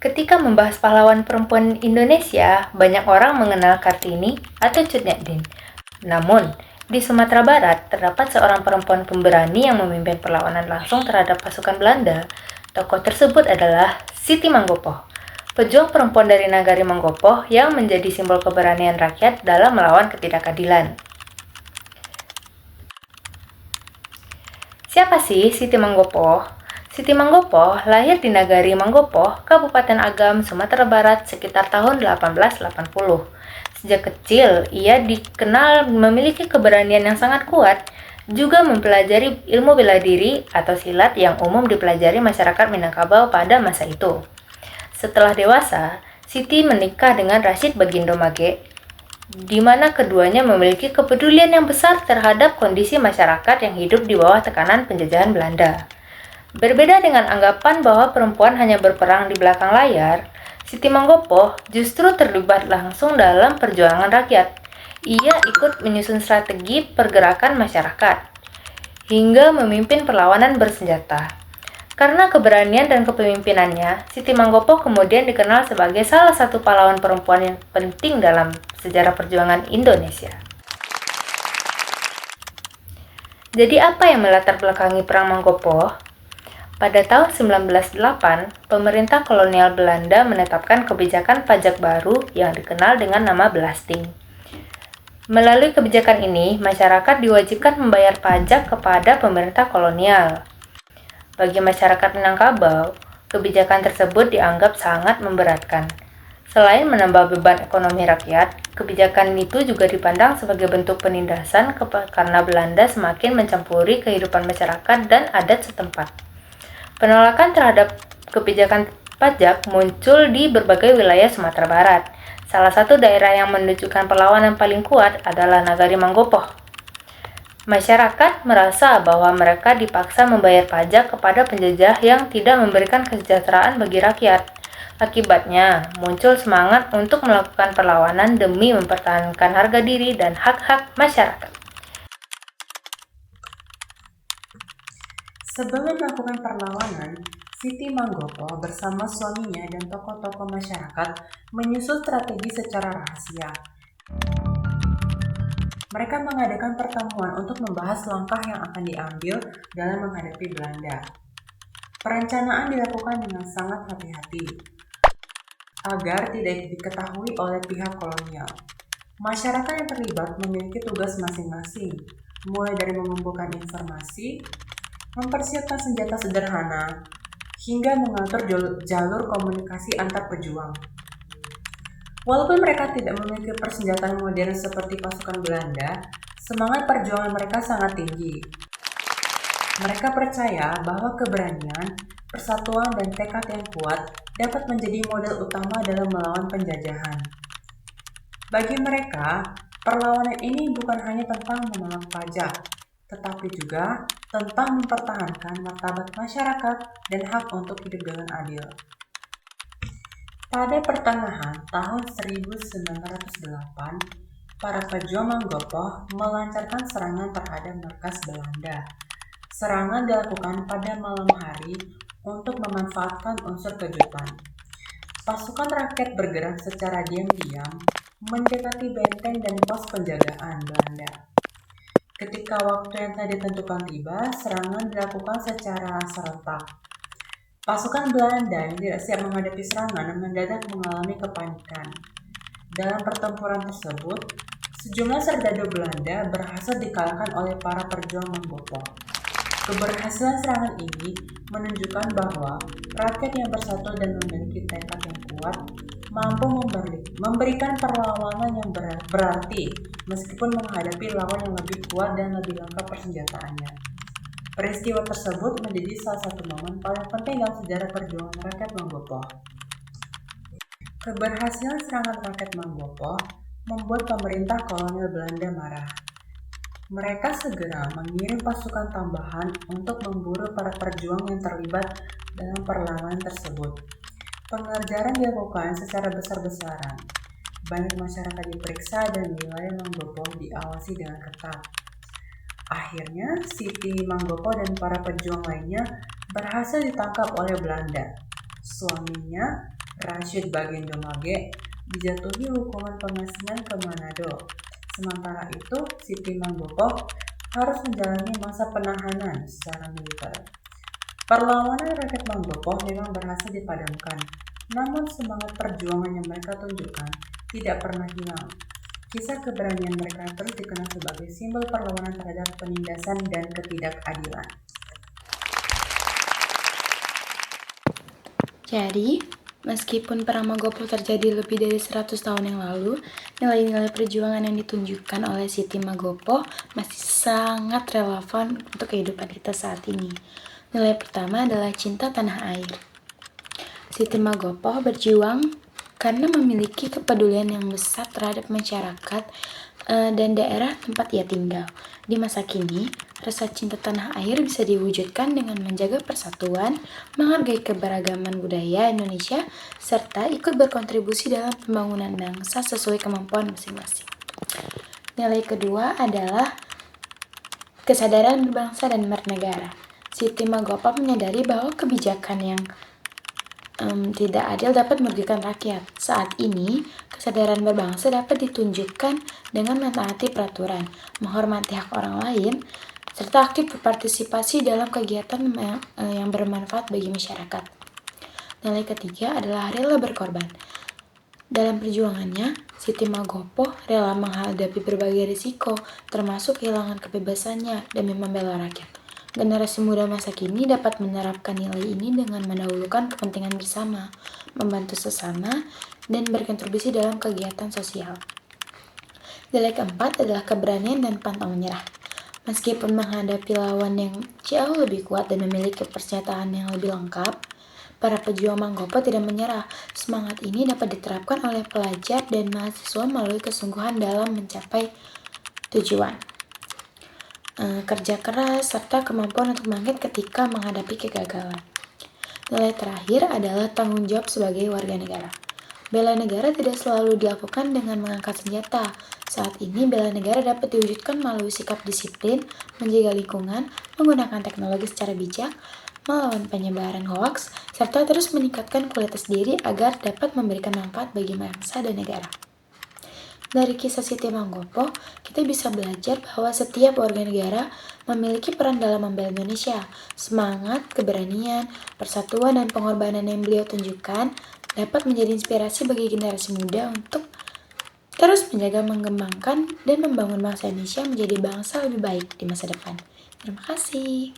Ketika membahas pahlawan perempuan Indonesia, banyak orang mengenal Kartini atau Cut Nyak Dien. Namun, di Sumatera Barat terdapat seorang perempuan pemberani yang memimpin perlawanan langsung terhadap pasukan Belanda. Tokoh tersebut adalah Siti Manggopo, pejuang perempuan dari Nagari Manggopo yang menjadi simbol keberanian rakyat dalam melawan ketidakadilan. Siapa sih Siti Manggopo? Siti Manggopo lahir di Nagari Manggopo, Kabupaten Agam, Sumatera Barat sekitar tahun 1880. Sejak kecil, ia dikenal memiliki keberanian yang sangat kuat, juga mempelajari ilmu bela diri atau silat yang umum dipelajari masyarakat Minangkabau pada masa itu. Setelah dewasa, Siti menikah dengan Rashid Bagindo Mage, di mana keduanya memiliki kepedulian yang besar terhadap kondisi masyarakat yang hidup di bawah tekanan penjajahan Belanda. Berbeda dengan anggapan bahwa perempuan hanya berperang di belakang layar, Siti Manggopo justru terlibat langsung dalam perjuangan rakyat. Ia ikut menyusun strategi pergerakan masyarakat, hingga memimpin perlawanan bersenjata. Karena keberanian dan kepemimpinannya, Siti Manggopo kemudian dikenal sebagai salah satu pahlawan perempuan yang penting dalam sejarah perjuangan Indonesia. Jadi apa yang melatar belakangi Perang Manggopo? Pada tahun 1908, pemerintah kolonial Belanda menetapkan kebijakan pajak baru yang dikenal dengan nama belasting. Melalui kebijakan ini, masyarakat diwajibkan membayar pajak kepada pemerintah kolonial. Bagi masyarakat Minangkabau, kebijakan tersebut dianggap sangat memberatkan. Selain menambah beban ekonomi rakyat, kebijakan itu juga dipandang sebagai bentuk penindasan karena Belanda semakin mencampuri kehidupan masyarakat dan adat setempat. Penolakan terhadap kebijakan pajak muncul di berbagai wilayah Sumatera Barat. Salah satu daerah yang menunjukkan perlawanan paling kuat adalah Nagari Manggopo. Masyarakat merasa bahwa mereka dipaksa membayar pajak kepada penjajah yang tidak memberikan kesejahteraan bagi rakyat. Akibatnya, muncul semangat untuk melakukan perlawanan demi mempertahankan harga diri dan hak-hak masyarakat. Sebelum melakukan perlawanan, Siti Manggopo bersama suaminya dan tokoh-tokoh masyarakat menyusun strategi secara rahasia. Mereka mengadakan pertemuan untuk membahas langkah yang akan diambil dalam menghadapi Belanda. Perencanaan dilakukan dengan sangat hati-hati agar tidak diketahui oleh pihak kolonial. Masyarakat yang terlibat memiliki tugas masing-masing, mulai dari mengumpulkan informasi, mempersiapkan senjata sederhana, hingga mengatur jalur komunikasi antar pejuang. Walaupun mereka tidak memiliki persenjataan modern seperti pasukan Belanda, semangat perjuangan mereka sangat tinggi. Mereka percaya bahwa keberanian, persatuan, dan tekad yang kuat dapat menjadi modal utama dalam melawan penjajahan. Bagi mereka, perlawanan ini bukan hanya tentang menolak pajak, tetapi juga tentang mempertahankan martabat masyarakat dan hak untuk hidup dengan adil. Pada pertengahan tahun 1908, para pejuang Manggopo melancarkan serangan terhadap markas Belanda. Serangan dilakukan pada malam hari untuk memanfaatkan unsur kejutan. Pasukan rakyat bergerak secara diam-diam mendekati benteng dan pos penjagaan Belanda. Ketika waktu yang telah ditentukan tiba, serangan dilakukan secara serentak. Pasukan Belanda yang tidak siap menghadapi serangan mendadak mengalami kepanikan. Dalam pertempuran tersebut, sejumlah serdadu Belanda berhasil dikalahkan oleh para perjuang Manggopo. Keberhasilan serangan ini menunjukkan bahwa rakyat yang bersatu dan memiliki tekad yang kuat mampu memberikan perlawanan yang berarti meskipun menghadapi lawan yang lebih kuat dan lebih lengkap persenjataannya. Peristiwa tersebut menjadi salah satu momen paling penting dalam sejarah perjuangan rakyat Manggopo. Keberhasilan serangan rakyat Manggopo membuat pemerintah kolonial Belanda marah. Mereka segera mengirim pasukan tambahan untuk memburu para perjuang yang terlibat dalam perlawanan tersebut. Pengejaran dilakukan secara besar-besaran. Banyak masyarakat diperiksa dan wilayah Manggopo diawasi dengan ketat. Akhirnya, Siti Manggopo dan para pejuang lainnya berhasil ditangkap oleh Belanda. Suaminya, Rashid Bagindo Mage dijatuhi hukuman pengasingan ke Manado. Sementara itu, Siti Manggopo harus menjalani masa penahanan secara militer. Perlawanan rakyat Manggopo memang berhasil dipadamkan, namun semangat perjuangan yang mereka tunjukkan tidak pernah hilang. Kisah keberanian mereka terus dikenal sebagai simbol perlawanan terhadap penindasan dan ketidakadilan. Jadi, meskipun Perang Manggopo terjadi lebih dari 100 tahun yang lalu, nilai-nilai perjuangan yang ditunjukkan oleh Siti Manggopo masih sangat relevan untuk kehidupan kita saat ini. Nilai pertama adalah cinta tanah air. Siti Manggopo berjuang karena memiliki kepedulian yang besar terhadap masyarakat dan daerah tempat ia tinggal. Di masa kini, rasa cinta tanah air bisa diwujudkan dengan menjaga persatuan, menghargai keberagaman budaya Indonesia, serta ikut berkontribusi dalam pembangunan bangsa sesuai kemampuan masing-masing. Nilai kedua adalah kesadaran berbangsa dan bernegara. Siti Manggopo menyadari bahwa kebijakan yang tidak adil dapat merugikan rakyat. Saat ini, kesadaran berbangsa dapat ditunjukkan dengan mentaati peraturan, menghormati hak orang lain, serta aktif berpartisipasi dalam kegiatan yang bermanfaat bagi masyarakat. Nilai ketiga adalah rela berkorban. Dalam perjuangannya, Siti Manggopo rela menghadapi berbagai risiko, termasuk kehilangan kebebasannya demi membela rakyat. Generasi muda masa kini dapat menerapkan nilai ini dengan mendahulukan kepentingan bersama, membantu sesama, dan berkontribusi dalam kegiatan sosial. Nilai keempat adalah keberanian dan pantang menyerah. Meskipun menghadapi lawan yang jauh lebih kuat dan memiliki persenjataan yang lebih lengkap, para pejuang Manggopo tidak menyerah. Semangat ini dapat diterapkan oleh pelajar dan mahasiswa melalui kesungguhan dalam mencapai tujuan. Kerja keras, serta kemampuan untuk bangkit ketika menghadapi kegagalan. Nilai terakhir adalah tanggung jawab sebagai warga negara. Bela negara tidak selalu dilakukan dengan mengangkat senjata. Saat ini, bela negara dapat diwujudkan melalui sikap disiplin, menjaga lingkungan, menggunakan teknologi secara bijak, melawan penyebaran hoaks, serta terus meningkatkan kualitas diri agar dapat memberikan manfaat bagi bangsa dan negara. Dari kisah Siti Manggopo, kita bisa belajar bahwa setiap warga negara memiliki peran dalam membela Indonesia. Semangat, keberanian, persatuan, dan pengorbanan yang beliau tunjukkan dapat menjadi inspirasi bagi generasi muda untuk terus menjaga, mengembangkan, dan membangun bangsa Indonesia menjadi bangsa lebih baik di masa depan. Terima kasih.